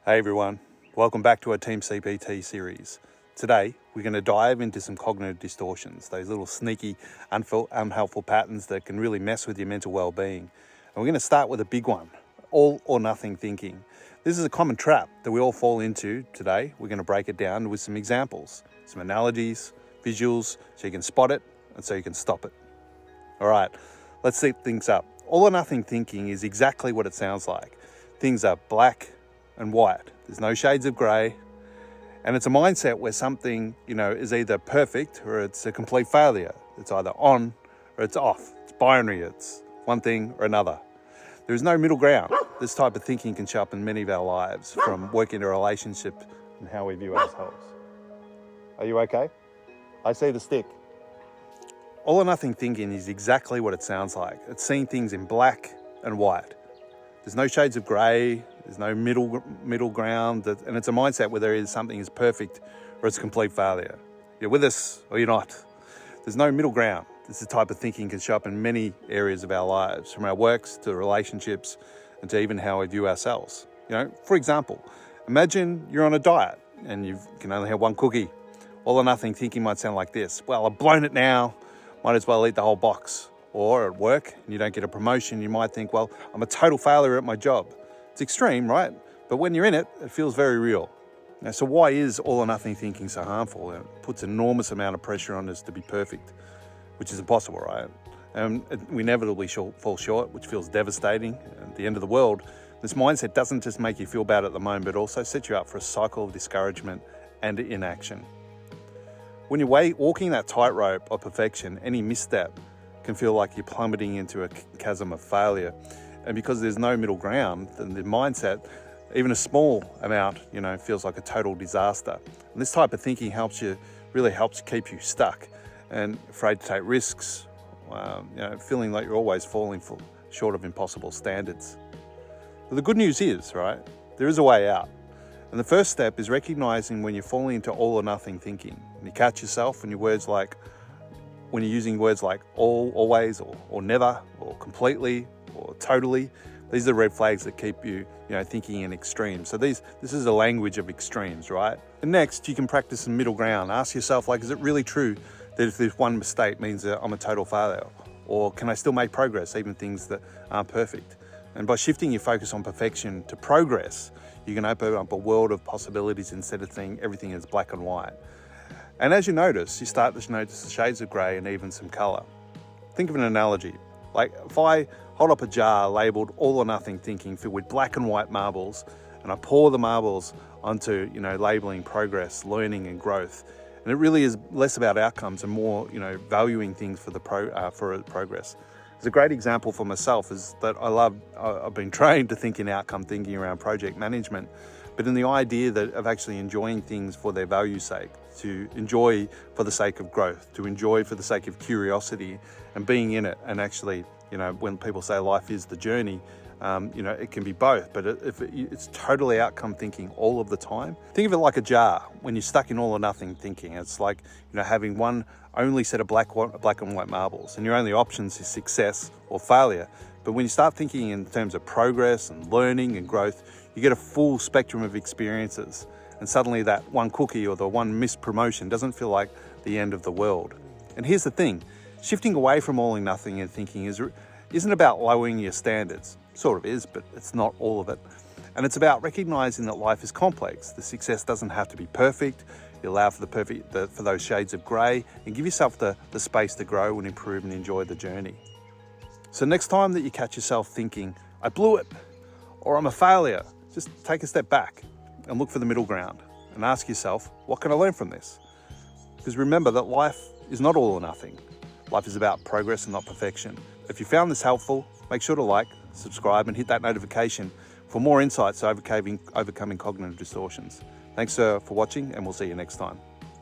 Hey everyone, welcome back to our Team CPT series. Today we're going to dive into some cognitive distortions, those little sneaky, unhelpful patterns that can really mess with your mental well-being. And we're going to start with a big one, all or nothing thinking. This is a common trap that we all fall into today. We're going to break it down with some examples, some analogies, visuals, so you can spot it and so you can stop it. All right, let's set things up. All or nothing thinking is exactly what it sounds like. Things are black and white. There's no shades of grey. And it's a mindset where something, is either perfect or it's a complete failure. It's either on or it's off. It's binary. It's one thing or another. There is no middle ground. This type of thinking can show up in many of our lives, from work into relationship and how we view ourselves. Are you okay? I see the stick. All or nothing thinking is exactly what it sounds like. It's seeing things in black and white. There's no shades of grey, there's no middle ground, and it's a mindset where something is perfect or it's a complete failure. You're with us or you're not. There's no middle ground. This type of thinking can show up in many areas of our lives, from our works to relationships and to even how we view ourselves. For example, imagine you're on a diet and you can only have one cookie. All or nothing thinking might sound like this: well, I've blown it now, might as well eat the whole box. Or at work, and you don't get a promotion, you might think, well, I'm a total failure at my job. It's extreme, right? But when you're in it, it feels very real. So why is all or nothing thinking so harmful? It puts an enormous amount of pressure on us to be perfect, which is impossible, right? And we inevitably fall short, which feels devastating. At the end of the world, this mindset doesn't just make you feel bad at the moment, but also sets you up for a cycle of discouragement and inaction. When you're walking that tightrope of perfection, any misstep can feel like you're plummeting into a chasm of failure. And because there's no middle ground, then the mindset, even a small amount, feels like a total disaster. And this type of thinking really helps keep you stuck and afraid to take risks, feeling like you're always falling short of impossible standards. But the good news is, right, there is a way out. And the first step is recognizing when you're falling into all or nothing thinking. And you catch yourself when you're using words like all, always, or never, or completely, or totally. These are red flags that keep you, thinking in extremes. So this is a language of extremes, right? And next, you can practice some middle ground. Ask yourself, is it really true that if this one mistake means that I'm a total failure? Or can I still make progress, even things that aren't perfect? And by shifting your focus on perfection to progress, you can open up a world of possibilities instead of seeing everything as black and white. And as you start to notice the shades of grey and even some colour. Think of an analogy. Like if I hold up a jar labelled all or nothing thinking, filled with black and white marbles, and I pour the marbles onto, labelling progress, learning and growth. And it really is less about outcomes and more, valuing things for progress. It's a great example for myself is that I've been trained to think in outcome thinking around project management, but in the idea of actually enjoying things for their value's sake, to enjoy for the sake of growth, to enjoy for the sake of curiosity and being in it. And actually, when people say life is the journey, it can be both, but if it's totally outcome thinking all of the time. Think of it like a jar. When you're stuck in all or nothing thinking, it's like, having one only set of black and white marbles, and your only options is success or failure. But when you start thinking in terms of progress and learning and growth, you get a full spectrum of experiences. And suddenly that one cookie or the one missed promotion doesn't feel like the end of the world. And here's the thing, shifting away from all or nothing and thinking isn't about lowering your standards. Sort of is, but it's not all of it. And it's about recognizing that life is complex. The success doesn't have to be perfect. You allow for for those shades of grey and give yourself the space to grow and improve and enjoy the journey. So next time that you catch yourself thinking, I blew it, or I'm a failure, just take a step back and look for the middle ground and ask yourself, what can I learn from this? Because remember that life is not all or nothing. Life is about progress and not perfection. If you found this helpful, make sure to like, subscribe and hit that notification for more insights to overcoming cognitive distortions. Thanks for watching, and we'll see you next time.